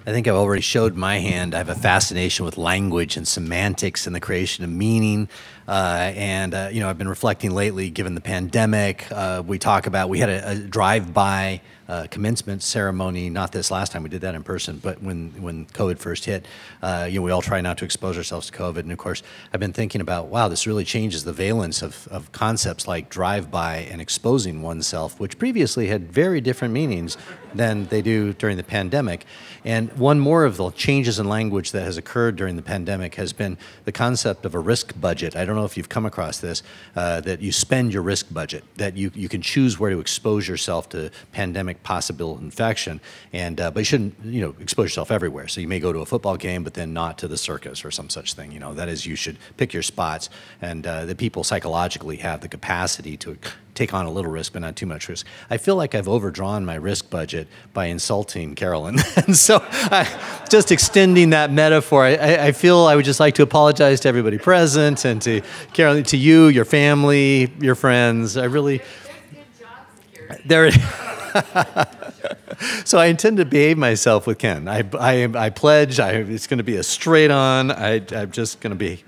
I think I've already showed my hand. I have a fascination with language and semantics and the creation of meaning. You know, I've been reflecting lately, given the pandemic. We had a drive-by commencement ceremony, not this last time, we did that in person, but when COVID first hit, you know, we all try not to expose ourselves to COVID. And of course, I've been thinking about, wow, this really changes the valence of concepts like drive-by and exposing oneself, which previously had very different meanings than they do during the pandemic. And one more of the changes in language that has occurred during the pandemic has been the concept of a risk budget. I don't know if you've come across this, that you spend your risk budget, that you can choose where to expose yourself to pandemic possible infection, and but you shouldn't, you know, expose yourself everywhere. So you may go to a football game, but then not to the circus or some such thing. You know, that is, you should pick your spots, and the people psychologically have the capacity to take on a little risk, but not too much risk. I feel like I've overdrawn my risk budget by insulting Carolyn. And so just extending that metaphor, I feel I would just like to apologize to everybody present and to Carolyn, to you, your family, your friends. I really, there. So I intend to behave myself with Ken. I pledge, it's going to be a straight on. I'm just going to be,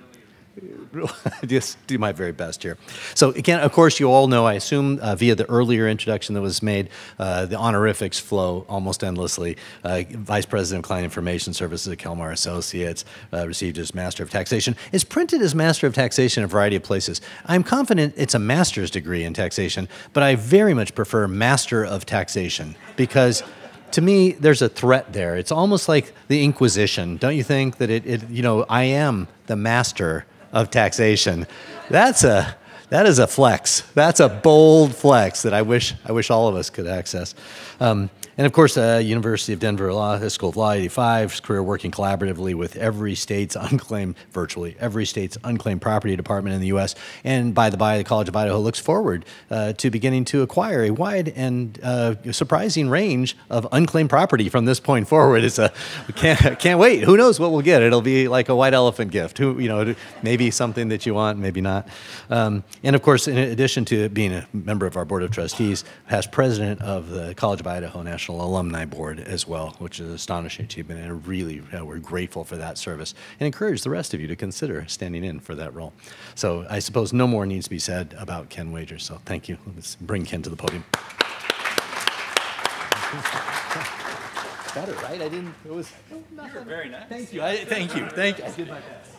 just do my very best here. So again, of course, you all know, I assume, via the earlier introduction that was made, the honorifics flow almost endlessly. Vice President of Client Information Services at Kelmar Associates, received his Master of Taxation. It's printed as Master of Taxation in a variety of places. I'm confident it's a master's degree in taxation, but I very much prefer Master of Taxation because to me, there's a threat there. It's almost like the Inquisition. Don't you think that you know, I am the master of taxation? That is a flex. That's a bold flex that I wish all of us could access. And of course, University of Denver School of Law 85, career working collaboratively with every state's virtually every state's unclaimed property department in the U.S. And by the by, the College of Idaho looks forward to beginning to acquire a wide and surprising range of unclaimed property from this point forward. We can't wait. Who knows what we'll get? It'll be like a white elephant gift. You know, maybe something that you want, maybe not. And of course, in addition to being a member of our Board of Trustees, past president of the College of Idaho National Alumni Board as well, which is an astonishing achievement, and really we're grateful for that service and encourage the rest of you to consider standing in for that role. So I suppose no more needs to be said about Ken Wagers, so thank you. Let's bring Ken to the podium. Got it right? I didn't, it was... You were very nice. Thank you. Thank you. I did my best.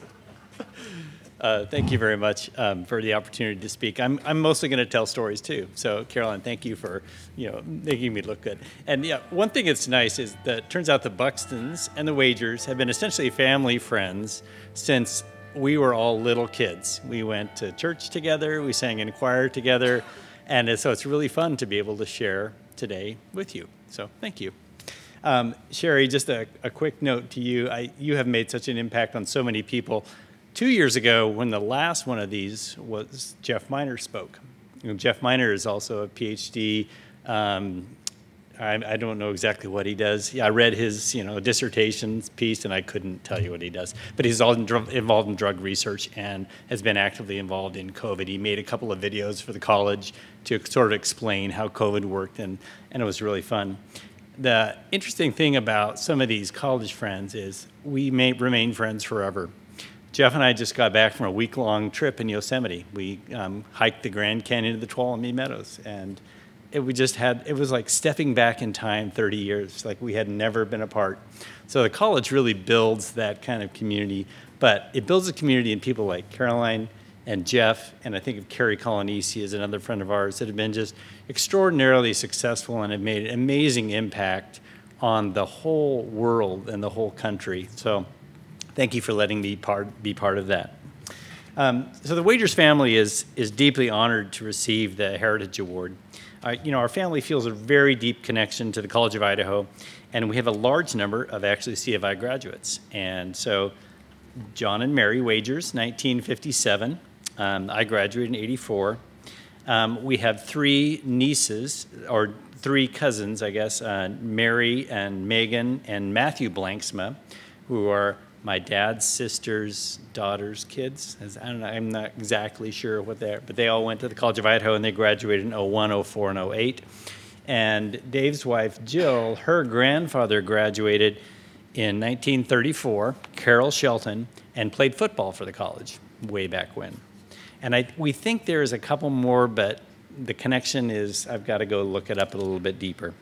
Thank you very much for the opportunity to speak. I'm mostly going to tell stories too. So Caroline, thank you for making me look good. And yeah, one thing that's nice is that it turns out the Buxtons and the Wagers have been essentially family friends since we were all little kids. We went to church together, we sang in choir together, and so it's really fun to be able to share today with you. So thank you. Sherry, just a quick note to you. You have made such an impact on so many people. 2 years ago, when the last one of these was, Jeff Miner spoke. Jeff Miner is also a PhD. I don't know exactly what he does. Yeah, I read his dissertation piece, and I couldn't tell you what he does. But he's all involved in drug research and has been actively involved in COVID. He made a couple of videos for the college to sort of explain how COVID worked, and it was really fun. The interesting thing about some of these college friends is we may remain friends forever. Jeff and I just got back from a week-long trip in Yosemite. We hiked the Grand Canyon of the Tuolumne Meadows, and it was like stepping back in time 30 years, like we had never been apart. So the college really builds that kind of community, but it builds a community in people like Caroline and Jeff, and I think of Carrie Colonisi as another friend of ours that have been just extraordinarily successful and have made an amazing impact on the whole world and the whole country. So thank you for letting me be part of that. So the Wagers family is deeply honored to receive the Heritage Award. Our family feels a very deep connection to the College of Idaho, and we have a large number of actually C of I graduates. And so John and Mary Wagers, 1957. I graduated in 84. We have three nieces, or three cousins, I guess, Mary and Megan and Matthew Blanksma, who are my dad's sister's daughter's kids. I don't know, I'm not exactly sure what they're, but they all went to the College of Idaho and they graduated in 01, 04, and 08. And Dave's wife, Jill, her grandfather graduated in 1934, Carroll Shelton, and played football for the college way back when. And we think there's a couple more, but the connection is, I've got to go look it up a little bit deeper.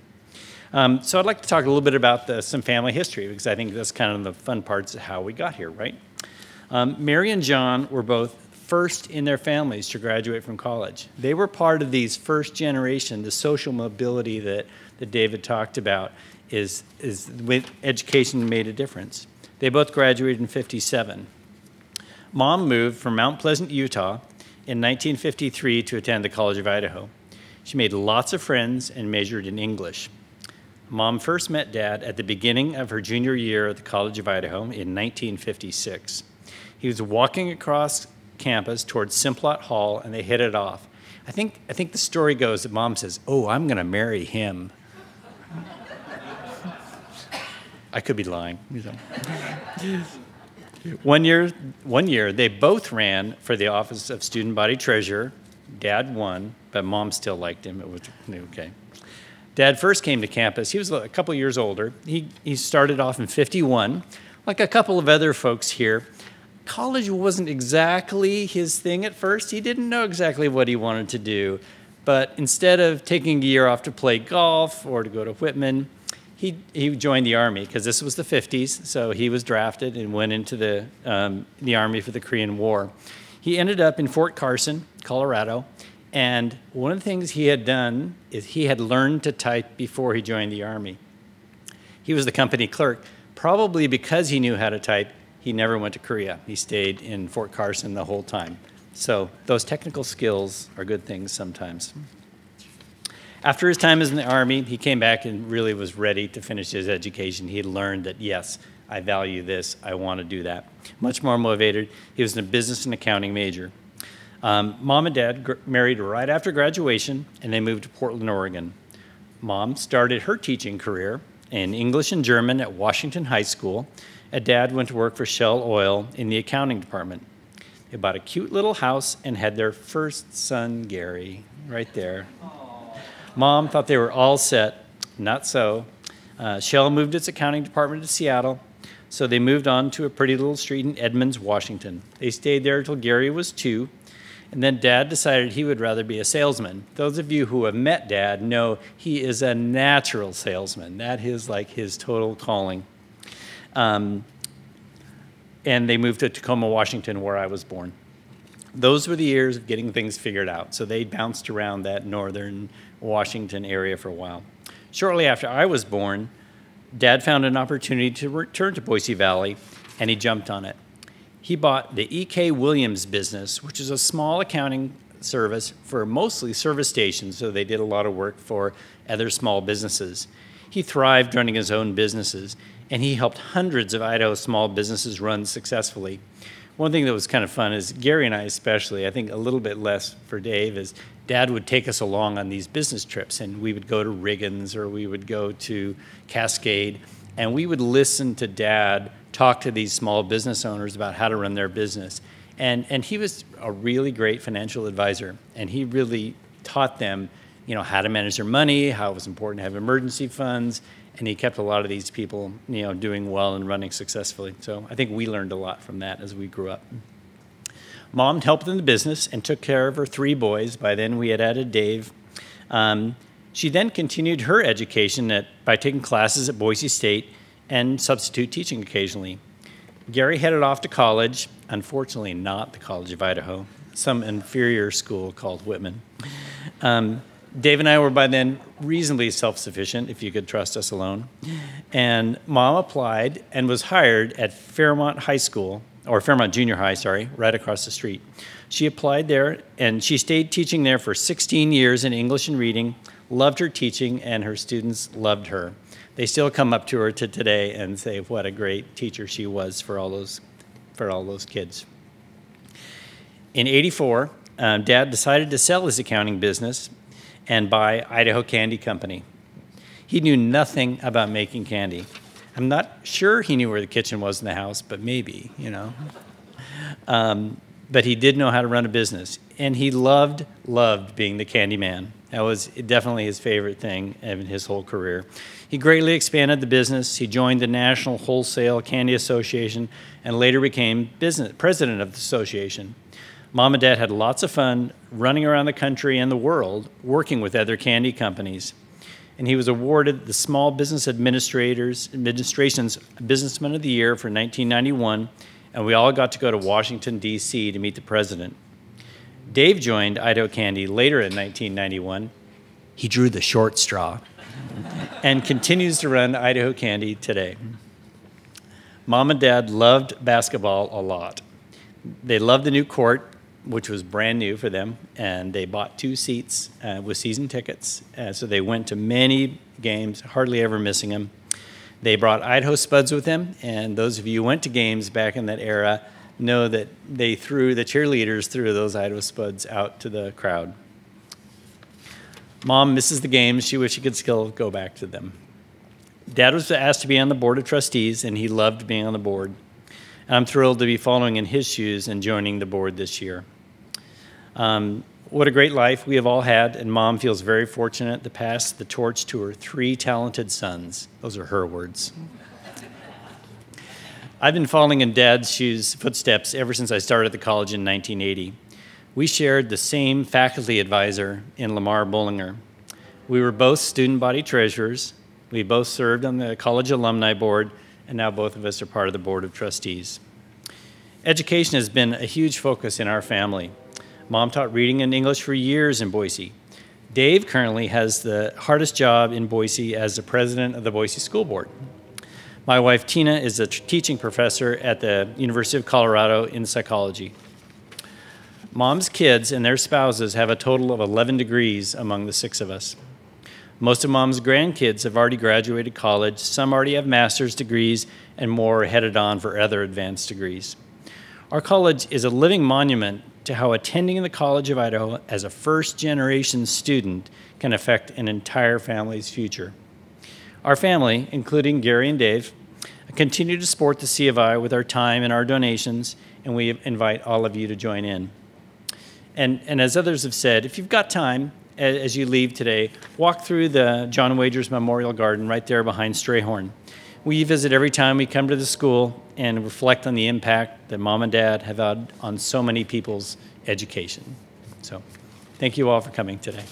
So I'd like to talk a little bit about some family history, because I think that's kind of the fun parts of how we got here, right? Mary and John were both first in their families to graduate from college. They were part of these first generation, the social mobility that David talked about is when education made a difference. They both graduated in 57. Mom moved from Mount Pleasant, Utah in 1953 to attend the College of Idaho. She made lots of friends and majored in English. Mom first met Dad at the beginning of her junior year at the College of Idaho in 1956. He was walking across campus towards Simplot Hall, and they hit it off. I think the story goes that Mom says, "Oh, I'm going to marry him." I could be lying. One year, they both ran for the office of student body treasurer. Dad won, but Mom still liked him. It was okay. Dad first came to campus. He was a couple years older. He started off in 51. Like a couple of other folks here, college wasn't exactly his thing at first. He didn't know exactly what he wanted to do. But instead of taking a year off to play golf or to go to Whitman, he joined the Army, because this was the 50s, so he was drafted and went into the Army for the Korean War. He ended up in Fort Carson, Colorado, and one of the things he had done is he had learned to type before he joined the Army. He was the company clerk. Probably because he knew how to type, he never went to Korea. He stayed in Fort Carson the whole time. So those technical skills are good things sometimes. After his time in the Army, he came back and really was ready to finish his education. He had learned that, yes, I value this, I want to do that. Much more motivated. He was in a business and accounting major. Mom and Dad married right after graduation, and they moved to Portland, Oregon. Mom started her teaching career in English and German at Washington High School, and Dad went to work for Shell Oil in the accounting department. They bought a cute little house and had their first son, Gary, right there. Mom thought they were all set. Not so. Shell moved its accounting department to Seattle, so they moved on to a pretty little street in Edmonds, Washington. They stayed there until Gary was 2, and then Dad decided he would rather be a salesman. Those of you who have met Dad know he is a natural salesman. That is like his total calling. And they moved to Tacoma, Washington, where I was born. Those were the years of getting things figured out, so they bounced around that northern Washington area for a while. Shortly after I was born, Dad found an opportunity to return to Boise Valley, and he jumped on it. He bought the E.K. Williams business, which is a small accounting service for mostly service stations, so they did a lot of work for other small businesses. He thrived running his own businesses, and he helped hundreds of Idaho small businesses run successfully. One thing that was kind of fun is Gary and I especially, I think a little bit less for Dave, is Dad would take us along on these business trips, and we would go to Riggins or we would go to Cascade, and we would listen to Dad talk to these small business owners about how to run their business. And he was a really great financial advisor, and he really taught them, how to manage their money, how it was important to have emergency funds, and he kept a lot of these people, doing well and running successfully. So I think we learned a lot from that as we grew up. Mom helped in the business and took care of her 3 boys. By then we had added Dave. She then continued her education by taking classes at Boise State and substitute teaching occasionally. Gary headed off to college, unfortunately not the College of Idaho, some inferior school called Whitman. Dave and I were by then reasonably self-sufficient, if you could trust us alone. And Mom applied and was hired at Fairmont High School, or Fairmont Junior High, sorry, right across the street. She applied there, and she stayed teaching there for 16 years in English and reading, loved her teaching, and her students loved her. They still come up to her to today and say what a great teacher she was for all those kids. In '84, Dad decided to sell his accounting business and buy Idaho Candy Company. He knew nothing about making candy. I'm not sure he knew where the kitchen was in the house, but maybe, But he did know how to run a business, and he loved being the candy man. That was definitely his favorite thing in his whole career. He greatly expanded the business. He joined the National Wholesale Candy Association and later became president of the association. Mom and Dad had lots of fun running around the country and the world working with other candy companies. And he was awarded the Small Business Administration's Businessman of the Year for 1991, and we all got to go to Washington, D.C. to meet the president. Dave joined Idaho Candy later in 1991. He drew the short straw and continues to run Idaho Candy today. Mom and Dad loved basketball a lot. They loved the new court, which was brand new for them, and they bought 2 seats with season tickets. So they went to many games, hardly ever missing them. They brought Idaho Spuds with them, and those of you who went to games back in that era know that the cheerleaders threw those Idaho Spuds out to the crowd. Mom misses the games. She wished she could still go back to them. Dad was asked to be on the board of trustees, and he loved being on the board. And I'm thrilled to be following in his shoes and joining the board this year. What a great life we have all had, and Mom feels very fortunate to pass the torch to her 3 talented sons. Those are her words. I've been following in Dad's footsteps ever since I started at the college in 1980. We shared the same faculty advisor in Lamar Bollinger. We were both student body treasurers. We both served on the college alumni board, and now both of us are part of the board of trustees. Education has been a huge focus in our family. Mom taught reading and English for years in Boise. Dave currently has the hardest job in Boise as the president of the Boise School Board. My wife, Tina, is a teaching professor at the University of Colorado in psychology. Mom's kids and their spouses have a total of 11 degrees among the 6 of us. Most of Mom's grandkids have already graduated college. Some already have master's degrees, and more are headed on for other advanced degrees. Our college is a living monument to how attending the College of Idaho as a first-generation student can affect an entire family's future. Our family, including Gary and Dave, continue to support the C of I with our time and our donations, and we invite all of you to join in. And as others have said, if you've got time, as you leave today, walk through the John Wagers Memorial Garden right there behind Strayhorn. We visit every time we come to the school and reflect on the impact that Mom and Dad have had on so many people's education. So thank you all for coming today.